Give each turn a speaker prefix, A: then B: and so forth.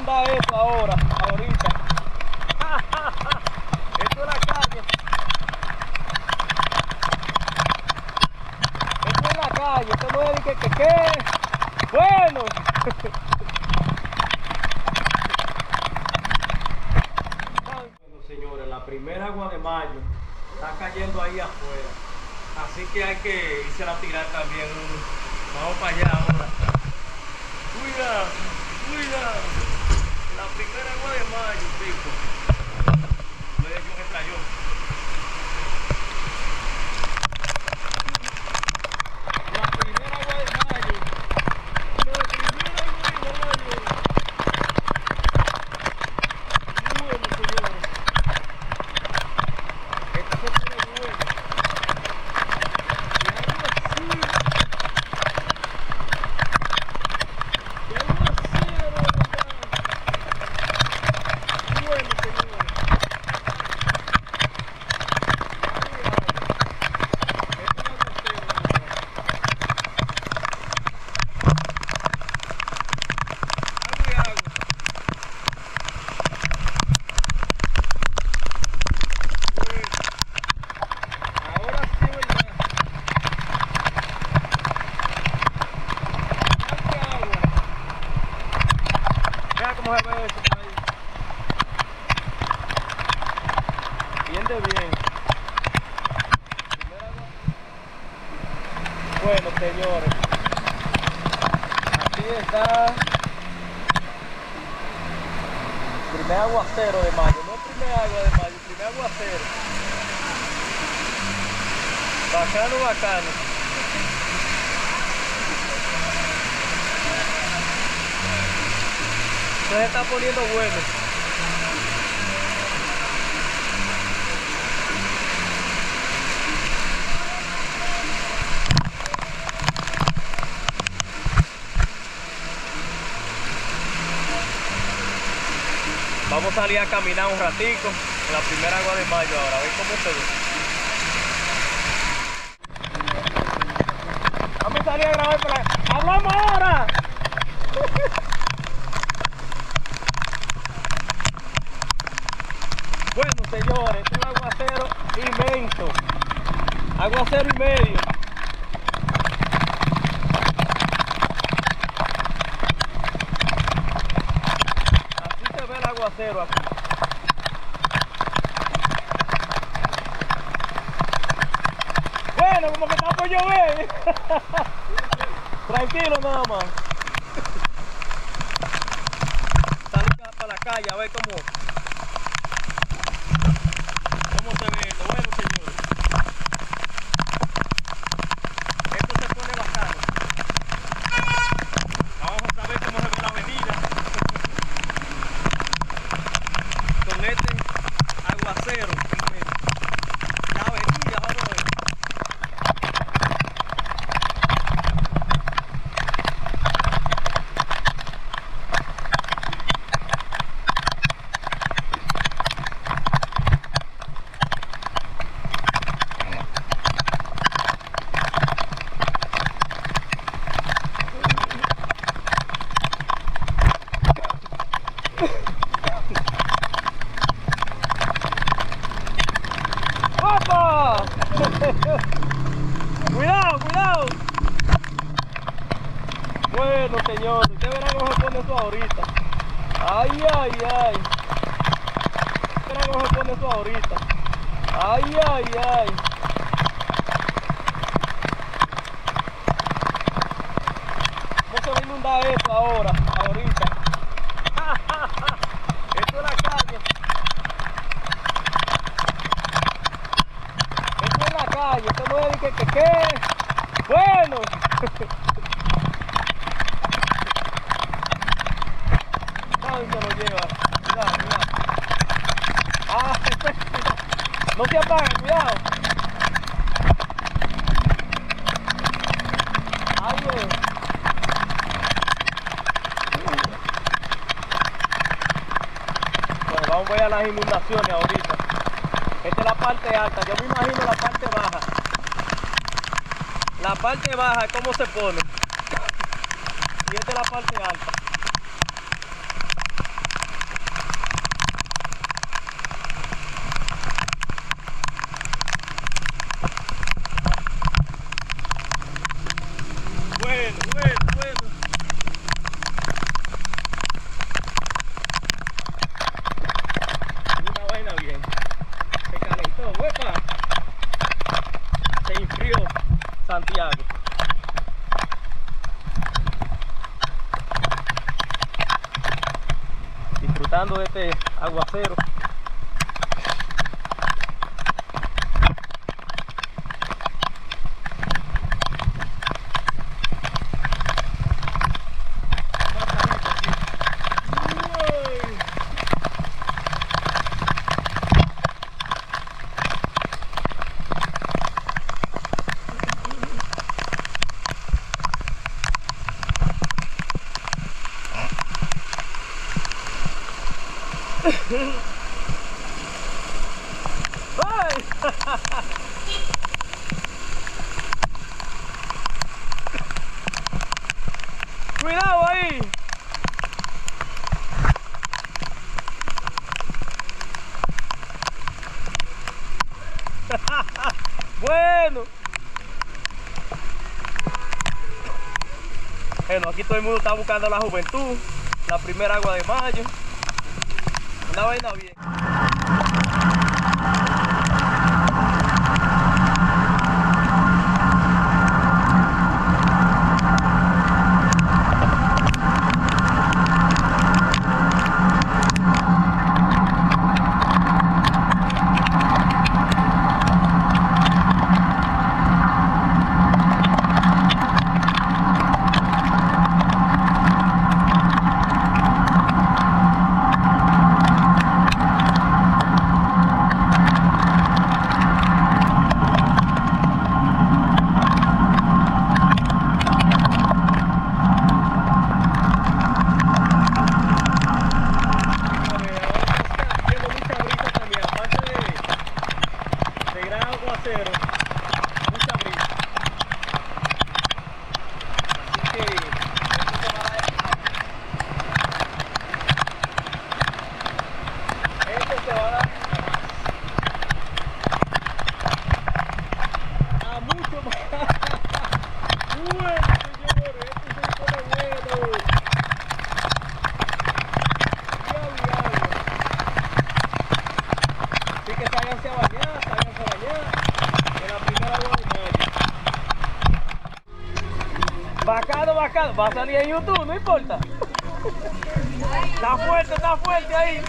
A: inundar esto ahora, ahorita. Esto es la calle. Esto es la calle, esto no es que. Bueno. Bueno, señores, la primera agua de mayo está cayendo ahí afuera. Así que hay que irse a tirar también. Vamos para allá ahora. Cuidado, cuidado. La primera agua de mayo, pico. Lo de que cayó. La primera agua de mayo. La primera agua de mayo. Bueno, señores. Esto se pone bueno. Y algo así. Y algo así, de verdad. Bueno, señores. ¿Cómo se ve eso por ahí? Bien de bien. Bueno, señores, aquí está el primer aguacero de mayo. No el primer agua de mayo, el primer aguacero. Bacano, bacano. Se está poniendo bueno. Vamos a salir a caminar un ratico en la primera agua de mayo ahora, a ver cómo se ve. Vamos a salir a grabar por la... ¡Hablamos ahora! Bueno, señores, es un aguacero inmenso. Aguacero y medio. Así se ve el aguacero aquí. Bueno, como que está por llover. Tranquilo nada más. Salir para la calle a ver cómo se ve esto. Bueno, señores, esto se pone bacano. Vamos a ver cómo se ve la avenida con este aguacero. La avenida, vamos a ver. ¡Opa! Cuidado, cuidado. Bueno, señor, usted verá cómo se pone eso ahorita. Ay, ay, ay. Usted verá cómo se pone eso ahorita. Ay, ay, ay. ¿Cómo se va a inundar esto ahora, ahorita? Esto es la calle. Esto es la calle, esto no es que. Bueno. Ay, se lo lleva. Cuidado, cuidado. Ah, no se apaga, cuidado. Ay, Bueno, vamos a ver a las inundaciones ahorita. Esta es la parte alta, yo me imagino la parte baja. La parte baja, ¿cómo se pone? Y esta es la parte alta. bueno, bueno, bueno. Una vaina bien. Se calentó, huepa. Se enfrió Santiago. Disfrutando de este aguacero. ¡Ay! ¡Cuidado ahí! Bueno. Bueno, aquí todo el mundo está buscando la juventud, la primera agua de mayo. Una vaina bien. Mucha brisa. Así que esto se va a dar a mucho más. Bueno, señores, esto se pone bueno. Diablo. Así que ságanse a bañar, ságanse a bañar. La primera agua de mayo. Bacano, bacano. Va a salir en YouTube, no importa. Está fuerte ahí.